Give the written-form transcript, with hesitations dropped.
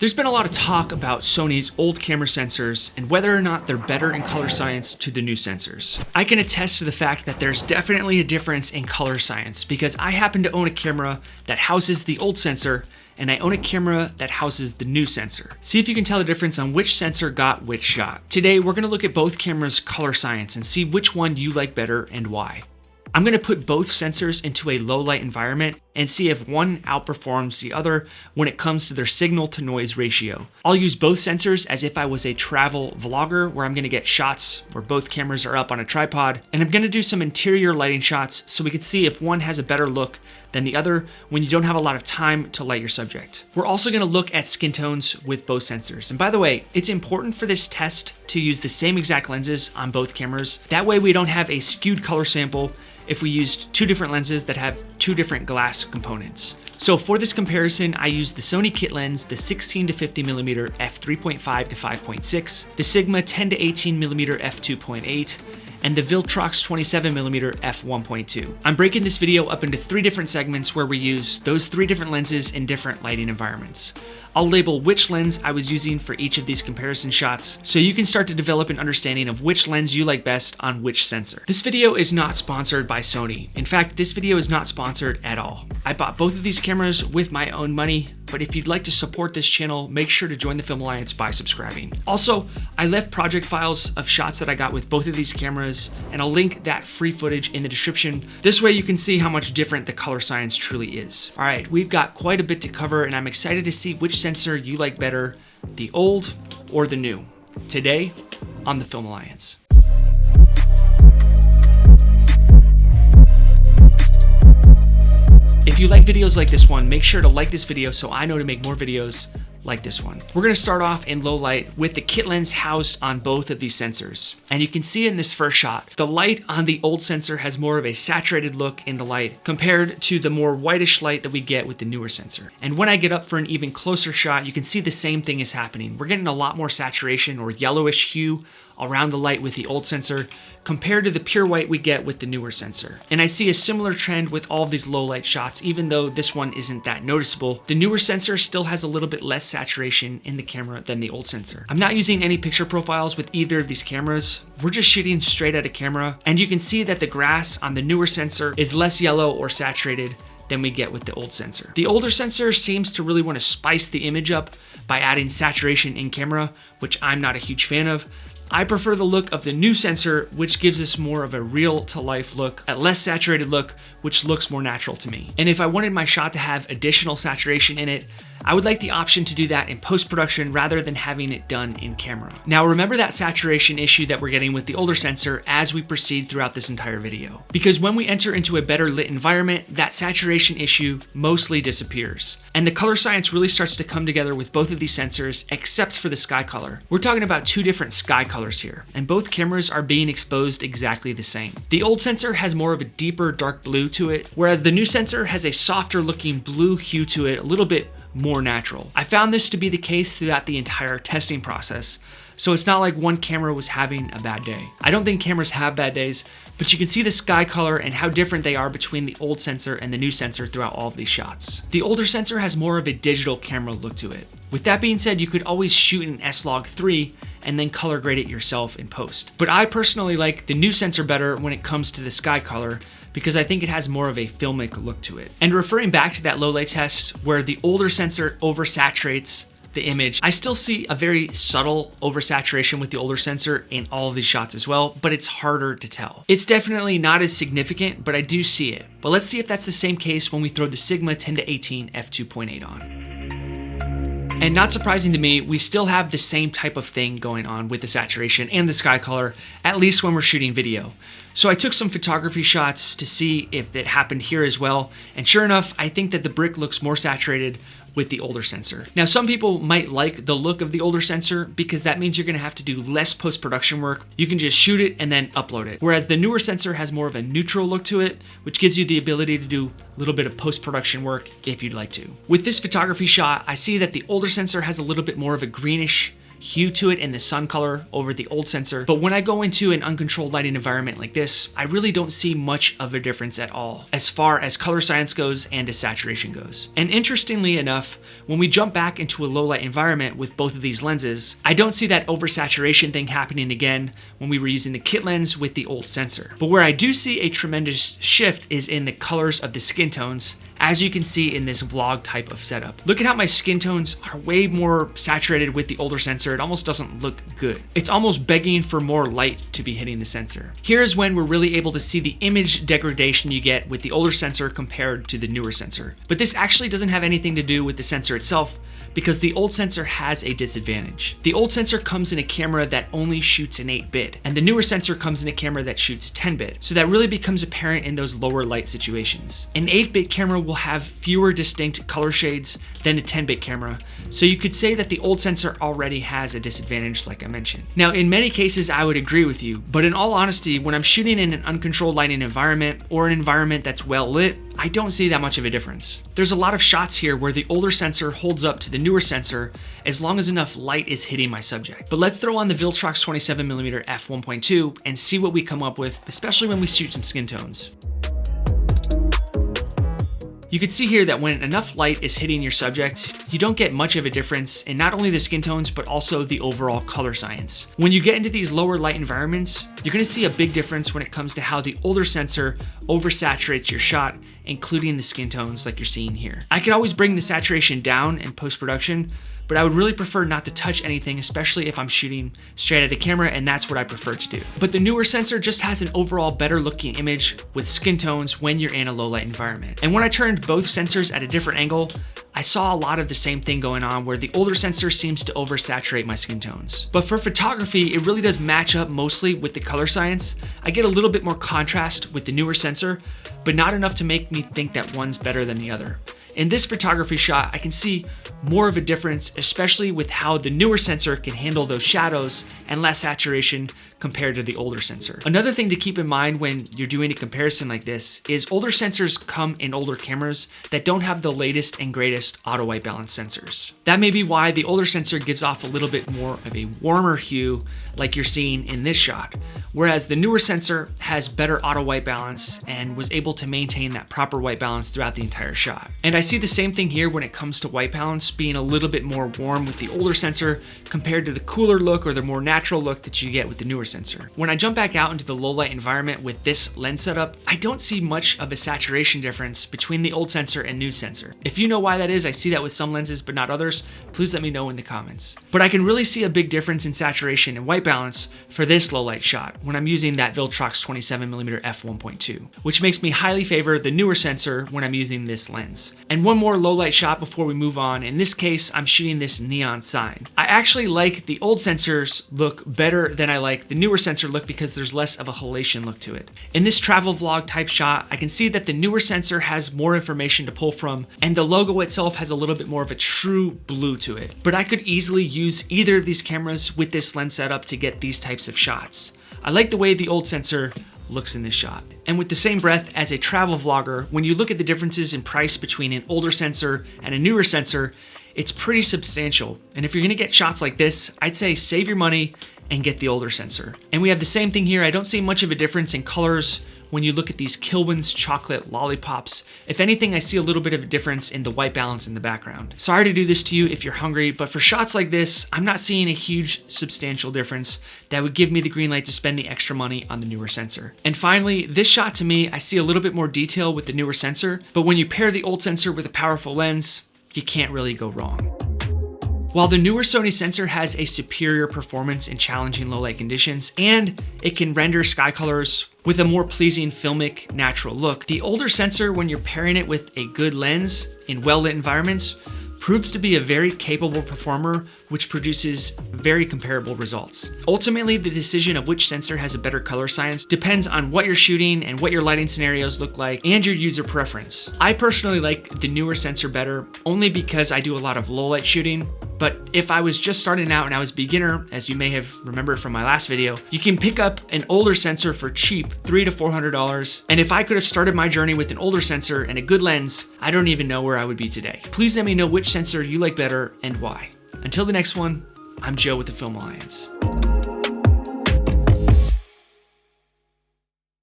There's been a lot of talk about Sony's old camera sensors and whether or not they're better in color science to the new sensors. I can attest to the fact that there's definitely a difference in color science because I happen to own a camera that houses the old sensor and I own a camera that houses the new sensor. See if you can tell the difference on which sensor got which shot. Today, we're gonna look at both cameras' color science and see which one you like better and why. I'm gonna put both sensors into a low light environment and see if one outperforms the other when it comes to their signal to noise ratio. I'll use both sensors as if I was a travel vlogger where I'm gonna get shots where both cameras are up on a tripod, and I'm gonna do some interior lighting shots so we can see if one has a better look than the other when you don't have a lot of time to light your subject. We're also gonna look at skin tones with both sensors. And by the way, it's important for this test to use the same exact lenses on both cameras. That way we don't have a skewed color sample if we used two different lenses that have two different glass components. So for this comparison, I used the Sony kit lens, the 16 to 50mm f3.5 to 5.6, the Sigma 10 to 18mm f2.8, and the Viltrox 27mm f1.2. I'm breaking this video up into three different segments where we use those three different lenses in different lighting environments. I'll label which lens I was using for each of these comparison shots so you can start to develop an understanding of which lens you like best on which sensor. This video is not sponsored by Sony. In fact, this video is not sponsored at all. I bought both of these cameras with my own money, but if you'd like to support this channel, make sure to join the Film Alliance by subscribing. Also, I left project files of shots that I got with both of these cameras, and I'll link that free footage in the description. This way you can see how much different the color science truly is. All right, we've got quite a bit to cover, and I'm excited to see which sensor you like better, the old or the new, today on the Film Alliance. If you like videos like this one, make sure to like this video so I know to make more videos like this one. We're gonna start off in low light with the kit lens housed on both of these sensors. And you can see in this first shot, the light on the old sensor has more of a saturated look in the light compared to the more whitish light that we get with the newer sensor. And when I get up for an even closer shot, you can see the same thing is happening. We're getting a lot more saturation or yellowish hue around the light with the old sensor compared to the pure white we get with the newer sensor. And I see a similar trend with all of these low light shots, even though this one isn't that noticeable. The newer sensor still has a little bit less saturation in the camera than the old sensor. I'm not using any picture profiles with either of these cameras. We're just shooting straight at a camera, and you can see that the grass on the newer sensor is less yellow or saturated than we get with the old sensor. The older sensor seems to really want to spice the image up by adding saturation in camera, which I'm not a huge fan of. I prefer the look of the new sensor, which gives us more of a real to life look, a less saturated look, which looks more natural to me. And if I wanted my shot to have additional saturation in it, I would like the option to do that in post-production rather than having it done in camera. Now remember that saturation issue that we're getting with the older sensor as we proceed throughout this entire video. Because when we enter into a better lit environment, that saturation issue mostly disappears. And the color science really starts to come together with both of these sensors except for the sky color. We're talking about two different sky colors here, and both cameras are being exposed exactly the same. The old sensor has more of a deeper dark blue to it, whereas the new sensor has a softer looking blue hue to it, a little bit more natural. I found this to be the case throughout the entire testing process, so it's not like one camera was having a bad day. I don't think cameras have bad days, but you can see the sky color and how different they are between the old sensor and the new sensor throughout all of these shots. The older sensor has more of a digital camera look to it. With that being said, you could always shoot an S-Log3 and then color grade it yourself in post. But I personally like the new sensor better when it comes to the sky color because I think it has more of a filmic look to it. And referring back to that low light test where the older sensor oversaturates the image, I still see a very subtle oversaturation with the older sensor in all of these shots as well, but it's harder to tell. It's definitely not as significant, but I do see it. But let's see if that's the same case when we throw the Sigma 10 to 18 f2.8 on. And not surprising to me, we still have the same type of thing going on with the saturation and the sky color, at least when we're shooting video. So I took some photography shots to see if it happened here as well. And sure enough, I think that the brick looks more saturated with the older sensor. Now, some people might like the look of the older sensor because that means you're gonna have to do less post-production work. You can just shoot it and then upload it. Whereas the newer sensor has more of a neutral look to it, which gives you the ability to do a little bit of post-production work if you'd like to. With this photography shot, I see that the older sensor has a little bit more of a greenish hue to it in the sun color over the old sensor. But when I go into an uncontrolled lighting environment like this, I really don't see much of a difference at all as far as color science goes and as saturation goes. And interestingly enough, when we jump back into a low light environment with both of these lenses, I don't see that oversaturation thing happening again when we were using the kit lens with the old sensor. But where I do see a tremendous shift is in the colors of the skin tones, as you can see in this vlog type of setup. Look at how my skin tones are way more saturated with the older sensor. It almost doesn't look good. It's almost begging for more light to be hitting the sensor. Here's when we're really able to see the image degradation you get with the older sensor compared to the newer sensor. But this actually doesn't have anything to do with the sensor itself, because the old sensor has a disadvantage. The old sensor comes in a camera that only shoots in 8-bit, and the newer sensor comes in a camera that shoots 10-bit. So that really becomes apparent in those lower light situations. An 8-bit camera will have fewer distinct color shades than a 10-bit camera, so you could say that the old sensor already has a disadvantage like I mentioned. Now, in many cases, I would agree with you, but in all honesty, when I'm shooting in an uncontrolled lighting environment or an environment that's well lit, I don't see that much of a difference. There's a lot of shots here where the older sensor holds up to the newer sensor as long as enough light is hitting my subject. But let's throw on the Viltrox 27mm f1.2 and see what we come up with, especially when we shoot some skin tones. You can see here that when enough light is hitting your subject, you don't get much of a difference in not only the skin tones, but also the overall color science. When you get into these lower light environments, you're gonna see a big difference when it comes to how the older sensor oversaturates your shot, including the skin tones like you're seeing here. I could always bring the saturation down in post-production, but I would really prefer not to touch anything, especially if I'm shooting straight at a camera, and that's what I prefer to do. But the newer sensor just has an overall better looking image with skin tones when you're in a low light environment. And when I turned both sensors at a different angle, I saw a lot of the same thing going on where the older sensor seems to oversaturate my skin tones. But for photography, it really does match up mostly with the color science. I get a little bit more contrast with the newer sensor, but not enough to make me think that one's better than the other. In this photography shot, I can see more of a difference, especially with how the newer sensor can handle those shadows and less saturation compared to the older sensor. Another thing to keep in mind when you're doing a comparison like this is older sensors come in older cameras that don't have the latest and greatest auto white balance sensors. That may be why the older sensor gives off a little bit more of a warmer hue like you're seeing in this shot, whereas the newer sensor has better auto white balance and was able to maintain that proper white balance throughout the entire shot. And I see the same thing here when it comes to white balance being a little bit more warm with the older sensor compared to the cooler look or the more natural look that you get with the newer sensor. When I jump back out into the low light environment with this lens setup, I don't see much of a saturation difference between the old sensor and new sensor. If you know why that is, I see that with some lenses but not others, please let me know in the comments. But I can really see a big difference in saturation and white balance for this low light shot when I'm using that Viltrox 27mm f1.2, which makes me highly favor the newer sensor when I'm using this lens. And one more low light shot before we move on. In this case, I'm shooting this neon sign. I actually like the old sensor's look better than I like the newer sensor look because there's less of a halation look to it. In this travel vlog type shot, I can see that the newer sensor has more information to pull from, and the logo itself has a little bit more of a true blue to it. But I could easily use either of these cameras with this lens setup to get these types of shots. I like the way the old sensor looks in this shot. And with the same breath, as a travel vlogger, when you look at the differences in price between an older sensor and a newer sensor, it's pretty substantial. And if you're gonna get shots like this, I'd say save your money and get the older sensor. And we have the same thing here. I don't see much of a difference in colors when you look at these Kilwin's chocolate lollipops. If anything, I see a little bit of a difference in the white balance in the background. Sorry to do this to you if you're hungry, but for shots like this, I'm not seeing a huge substantial difference that would give me the green light to spend the extra money on the newer sensor. And finally, this shot to me, I see a little bit more detail with the newer sensor, but when you pair the old sensor with a powerful lens, you can't really go wrong. While the newer Sony sensor has a superior performance in challenging low light conditions, and it can render sky colors with a more pleasing filmic natural look, the older sensor, when you're pairing it with a good lens in well-lit environments, proves to be a very capable performer, which produces very comparable results. Ultimately, the decision of which sensor has a better color science depends on what you're shooting and what your lighting scenarios look like and your user preference. I personally like the newer sensor better only because I do a lot of low light shooting, but if I was just starting out and I was beginner, as you may have remembered from my last video, you can pick up an older sensor for cheap, $300 to $400. And if I could have started my journey with an older sensor and a good lens, I don't even know where I would be today. Please let me know which sensor you like better and why. Until the next one, I'm Joe with the Film Alliance.